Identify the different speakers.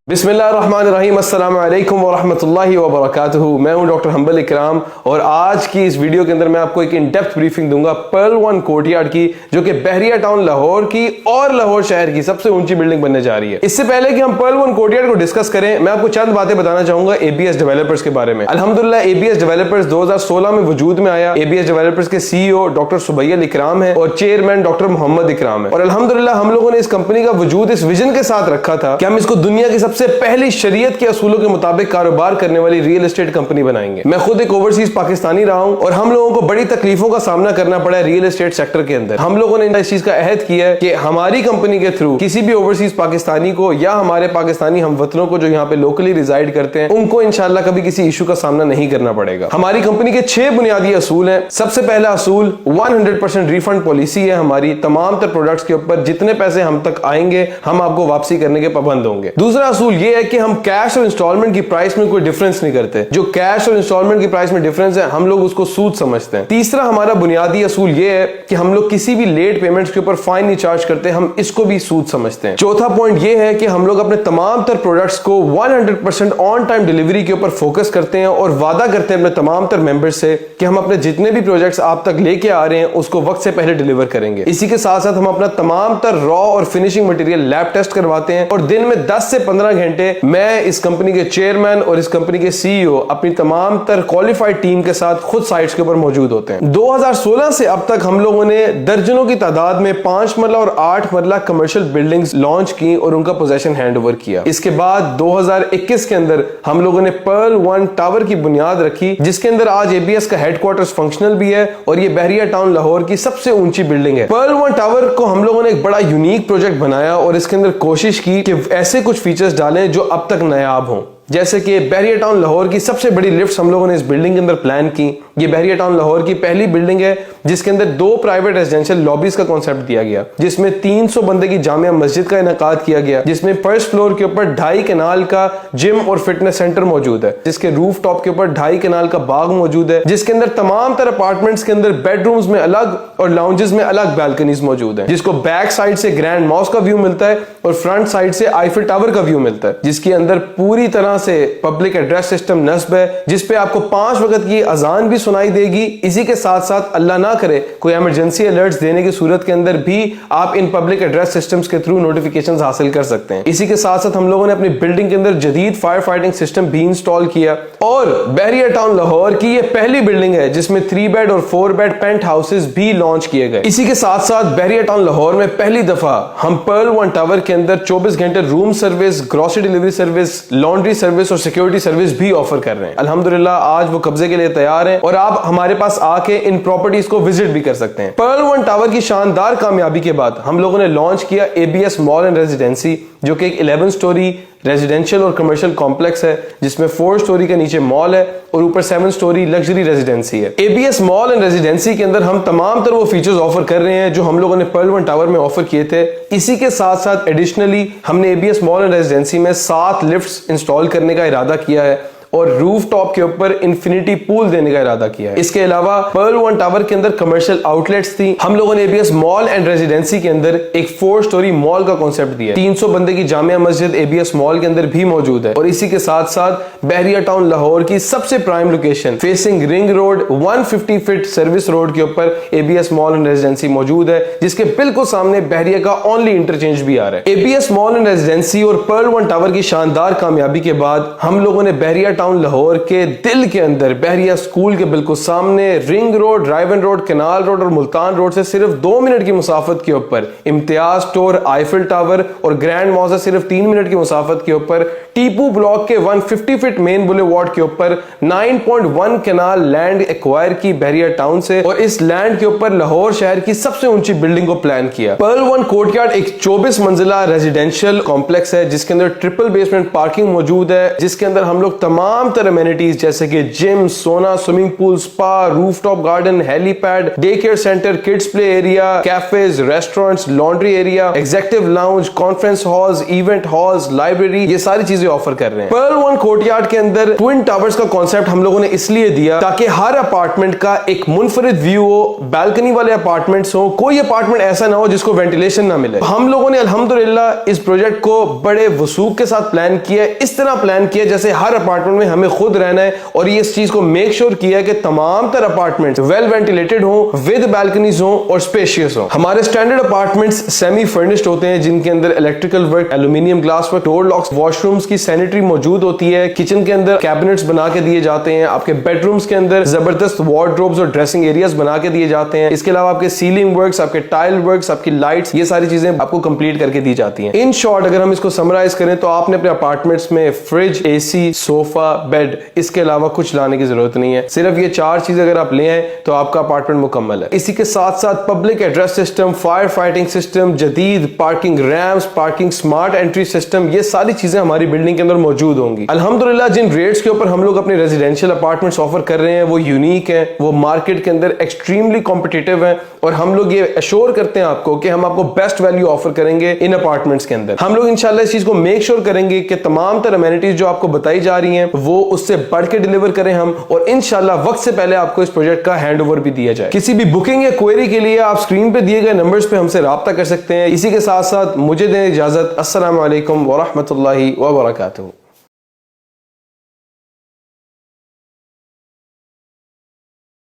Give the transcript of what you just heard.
Speaker 1: बिस्मिल्लाहिर्रहमानिर्रहीम, अस्सलाम वालेकुम वरहमतुल्लाहि वबरकातुहू। मैं हूं डॉक्टर हम्बल इकराम और आज की इस वीडियो के अंदर मैं आपको एक इन डेप्थ ब्रीफिंग दूंगा पर्ल वन कोर्टयार्ड की, जो कि बहरिया टाउन लाहौर की और लाहौर शहर की सबसे ऊंची बिल्डिंग बनने जा रही है। इससे पहले कि हम पर्ल वन कोर्टयार्ड को डिस्कस करें, मैं आपको चंद बातें बताना चाहूंगा एबीएस डेवलपर्स के बारे में। अल्हम्दुलिल्लाह एबीएस डेवलपर्स 2016 में वजूद में आया। एबीएस डेवलपर्स के सीईओ डॉक्टर सुबैयल इकराम है और चेयरमैन डॉक्टर मोहम्मद इकराम है। और अल्हम्दुलिल्लाह हम लोगों ने इस कंपनी का वजूद इस विजन के साथ रखा था कि हम इसको दुनिया की सबसे पहली शरीयत के असूलों के मुताबिक कारोबार करने वाली रियल एस्टेट कंपनी बनाएंगे। मैं खुद एक ओवरसीज पाकिस्तानी रहा हूं और हम लोगों को बड़ी तकलीफों का सामना करना पड़ा है रियल एस्टेट सेक्टर के अंदर। हम लोगों ने इस चीज का अहद किया है कि हमारी कंपनी के थ्रू किसी भी ओवरसीज पाकिस्तानी को या हमारे पाकिस्तानी हमवतनों को जो यहाँ पे लोकली रिजाइड करते हैं, उनको इंशाल्लाह कभी किसी इशू का सामना नहीं करना पड़ेगा। हमारी कंपनी के 6 बुनियादी असूल हैं। सबसे पहला असूल 100% रिफंड पॉलिसी है हमारी। तमाम तर प्रोडक्ट्स के ऊपर जितने पैसे हम तक आएंगे हम आपको वापसी करने के पाबंद होंगे। दूसरा असूल ये है कि हम कैश और इंस्टॉलमेंट की प्राइस में कोई डिफरेंस नहीं करते। जो कैश और इंस्टॉलमेंट की प्राइस में डिफरेंस है हम लोग उसको सूद समझते हैं। तीसरा हमारा बुनियादी असूल ये है कि हम लोग किसी भी लेट पेमेंट्स के ऊपर फाइन नहीं चार्ज करते, हम इसको भी सूद समझते हैं। चौथा पॉइंट ये है कि हम लोग अपने तमाम तर प्रोडक्ट्स को 100% ऑन टाइम डिलीवरी के ऊपर फोकस करते हैं और वादा करते हैं अपने तमाम तर मेंबर्स से कि हम अपने जितने भी प्रोजेक्ट्स आप तक लेके आ रहे हैं उसको वक्त से पहले डिलीवर करेंगे। इसी के साथ साथ हम अपना तमाम तर रॉ और फिनिशिंग मटेरियल लैब टेस्ट करवाते हैं और दिन में 10 से 15 घंटे मैं इस कंपनी के चेयरमैन और इस कंपनी के सीईओ अपनी तमाम तर क्वालिफाइड टीम के साथ खुद साइट्स के ऊपर मौजूद होते हैं। 2016 से अब तक हम लोगों ने दर्जनों की तादाद में 5 मरला और 8 मरला कमर्शियल बिल्डिंग्स लॉन्च की और उनका पोजेशन हैंड ओवर किया। इसके बाद 2021 के अंदर हम लोगों ने पर्ल वन टावर की बुनियाद रखी, जिसके अंदर आज एबीएस का हेडक्वार्टर्स फंक्शनल भी है और ये बहरिया टाउन लाहौर की सबसे ऊंची बिल्डिंग है। पर्ल वन टावर को हम लोगों ने एक बड़ा यूनिक प्रोजेक्ट बनाया और इसके अंदर कोशिश की कि ऐसे कुछ फीचर्स डालें जो अब तक नायाब हों। जैसे कि बहरिया टाउन लाहौर की सबसे बड़ी लिफ्ट्स हम लोगों ने इस बिल्डिंग के अंदर प्लान की। ये बहरिया टाउन लाहौर की पहली बिल्डिंग है जिसके अंदर 2 प्राइवेट रेजिडेंशियल लॉबीज का कॉन्सेप्ट दिया गया, जिसमें 300 बंदे की जामिया मस्जिद का इनेकाद किया गया, जिसमें फर्स्ट फ्लोर के ऊपर 2.5 कनाल का जिम और फिटनेस सेंटर मौजूद है, जिसके रूफ टॉप के ऊपर 2.5 कनाल का बाग मौजूद है, जिसके अंदर तमाम तरह अपार्टमेंट्स के अंदर बेडरूम्स में अलग और लाउंजेस में अलग बैल्कनीज मौजूद है, जिसको बैक साइड से ग्रैंड मॉस्क का व्यू मिलता है और फ्रंट साइड से आईफिल टावर का व्यू मिलता है, जिसके अंदर पूरी तरह से पब्लिक एड्रेस सिस्टम नस्ब है, जिसपे आपको 5 वक्त की अजान भी सुनाई देगी। इसी के साथ साथ अल्लाह ना करे कोई इमरजेंसी अलर्ट्स देने की सूरत के अंदर भी आप इन पब्लिक एड्रेस सिस्टम्स के थ्रू नोटिफिकेशंस हासिल कर सकते हैं। इसी के साथ साथ हम लोगों ने अपनी बिल्डिंग के अंदर जदीद फायर फाइटिंग सिस्टम भी इंस्टॉल किया और बहरिया टाउन लाहौर की ये पहली बिल्डिंग है जिसमें 3 बेड और 4 बेड पेंट हाउसेस भी लॉन्च किए गए। इसी के साथ साथ बहरिया टाउन लाहौर में पहली दफा हम पर्ल वन टावर के अंदर 24 घंटे room service, grocery delivery service, laundry service और सिक्योरिटी सर्विस भी ऑफर कर रहे हैं। अल्हम्दुलिल्लाह आज वो कब्जे के लिए तैयार हैं और आप हमारे पास आके इन प्रॉपर्टीज को विजिट भी कर सकते हैं। पर्ल वन टावर की शानदार कामयाबी के बाद हम लोगों ने लॉन्च किया एबीएस मॉल एंड रेजिडेंसी, जो कि एक 11 स्टोरी रेजिडेंशियल और कमर्शियल कॉम्प्लेक्स है, जिसमें 4 स्टोरी के नीचे मॉल है और ऊपर 7 स्टोरी लग्जरी रेजिडेंसी है। एबीएस मॉल एंड रेजिडेंसी के अंदर हम तमाम तरह वो फीचर्स ऑफर कर रहे हैं जो हम लोगों ने पर्ल वन टावर में ऑफर किए थे। इसी के साथ साथ एडिशनली हमने एबीएस मॉल एंड रेजिडेंसी में 7 लिफ्ट्स इंस्टॉल करने का इरादा किया है और रूफ टॉप के ऊपर इंफिनिटी पूल देने का इरादा किया है। इसके अलावा पर्ल वन टावर के अंदर कमर्शियल आउटलेट्स थी। हम लोगों ने एबीएस मॉल एंड रेजिडेंसी के अंदर एक 4 स्टोरी मॉल का कॉन्सेप्ट दिया है। 300 बंदे की जामिया मस्जिद एबीएस मॉल के अंदर भी मौजूद है और इसी के साथ साथ बहरिया टाउन लाहौर की सबसे prime location facing ring road 150 feet service road के ऊपर एबीएस मॉल एंड रेजिडेंसी मौजूद है, जिसके बिल्कुल सामने बहरिया का ओनली इंटरचेंज भी आ रहा है। एबीएस मॉल एंड रेजिडेंसी और पर्ल वन टावर की शानदार कामयाबी के बाद हम लोगों ने बहरिया टाउन लाहौर के दिल के अंदर बहरिया स्कूल के बिल्कुल सामने ring road, driven road, canal road और मुल्तान रोड से सिर्फ 2 मिनट की मुसाफत के ऊपर इम्तियाज स्टोर, आईफिल टावर और ग्रैंड मॉल से सिर्फ 3 मिनट की मुसाफत के ऊपर टीपू ब्लॉक के 150 फीट मेन बुलेवार्ड के ऊपर 9.1 कनाल लैंड एक्वायर की बहरिया टाउन से और इस लैंड के ऊपर लाहौर शहर की सबसे ऊंची बिल्डिंग को प्लान किया। पर्ल वन कोर्टयार्ड एक 24 मंजिला रेजिडेंशियल कॉम्प्लेक्स है जिसके अंदर ट्रिपल बेसमेंट पार्किंग मौजूद है, जिसके अंदर हम लोग तमाम तमाम तरह amenities जैसे कि जिम, सोना, swimming pool, spa, rooftop garden, helipad, day care centre, kids play area, cafes, restaurants, laundry area, executive lounge, conference halls, event halls, library, ये सारी चीजें ऑफर कर रहे हैं। पर्ल वन कोर्टयार्ड के अंदर ट्विन टावर्स का कॉन्सेप्ट हम लोगों ने इसलिए दिया ताकि हर अपार्टमेंट का एक मुनफरिद व्यू हो, बैल्कनी वाले अपार्टमेंट्स हो, कोई अपार्टमेंट ऐसा ना हो जिसको वेंटिलेशन ना मिले। हम लोगों ने अल्हम्दुलिल्लाह इस प्रोजेक्ट को बड़े वसूख के साथ प्लान किया है, इस तरह प्लान किया जैसे हर अपार्टमेंट में हमें खुद रहना है, और ये इस चीज को मेक श्योर किया है कि तमाम तरह अपार्टमेंट्स वेल वेंटिलेटेड हो, विद बैल्कनीज हो और स्पेशियस हो। हमारे स्टैंडर्ड अपार्टमेंट्स सेमी फर्निश्ड होते हैं जिनके अंदर electrical work, aluminium glass work, door locks, washrooms की सैनिटरी मौजूद होती है, किचन के अंदर कैबिनेट्स बना के दिए जाते हैं, आपके बेडरूम्स के अंदर जबरदस्त वार्डरोब्स और ड्रेसिंग एरियाज बना के दिए जाते हैं। इसके अलावा आपके सीलिंग वर्क्स, आपके टाइल वर्क्स, आपकी लाइट्स, ये सारी चीजें आपको कंप्लीट करके दी जाती हैं। इन शॉर्ट अगर हम इसको समराइज करें तो आपने अपने अपार्टमेंट्स में फ्रिज, एसी, सोफा, बेड, इसके अलावा कुछ लाने की जरूरत नहीं है। सिर्फ ये 4 चीज अगर आप ले आए तो आपका अपार्टमेंट मुकम्मल है। इसी के साथ साथ public address system, fire fighting system, जदीद parking ramps, parking smart entry system, ये सारी चीजें हमारी बिल्डिंग के अंदर मौजूद होंगी। अल्हम्दुलिल्लाह जिन रेट्स के ऊपर हम लोग अपने रेजिडेंशियल अपार्टमेंट्स ऑफर कर रहे हैं वो यूनिक है, वो मार्केट के अंदर एक्सट्रीमली कॉम्पिटिटिव है, और हम लोग ये अश्योर करते हैं आपको कि हम आपको बेस्ट वैल्यू ऑफर करेंगे इन अपार्टमेंट्स के अंदर। हम लोग इंशाल्लाह इस चीज को मेक श्योर करेंगे कि तमाम तरह अमेनिटीज जो आपको बताई जा रही हैं वो उससे बढ़ के डिलीवर करें हम, और इंशाल्लाह वक्त से पहले आपको इस प्रोजेक्ट का हैंड ओवर भी दिया जाए। किसी भी बुकिंग या क्वेरी के लिए आप स्क्रीन पे दिए गए नंबर्स पे हमसे राब्ता कर सकते हैं। इसी के साथ साथ मुझे दें इजाजत। अस्सलाम वालेकुम व रहमतुल्लाहि व बरकातुहू।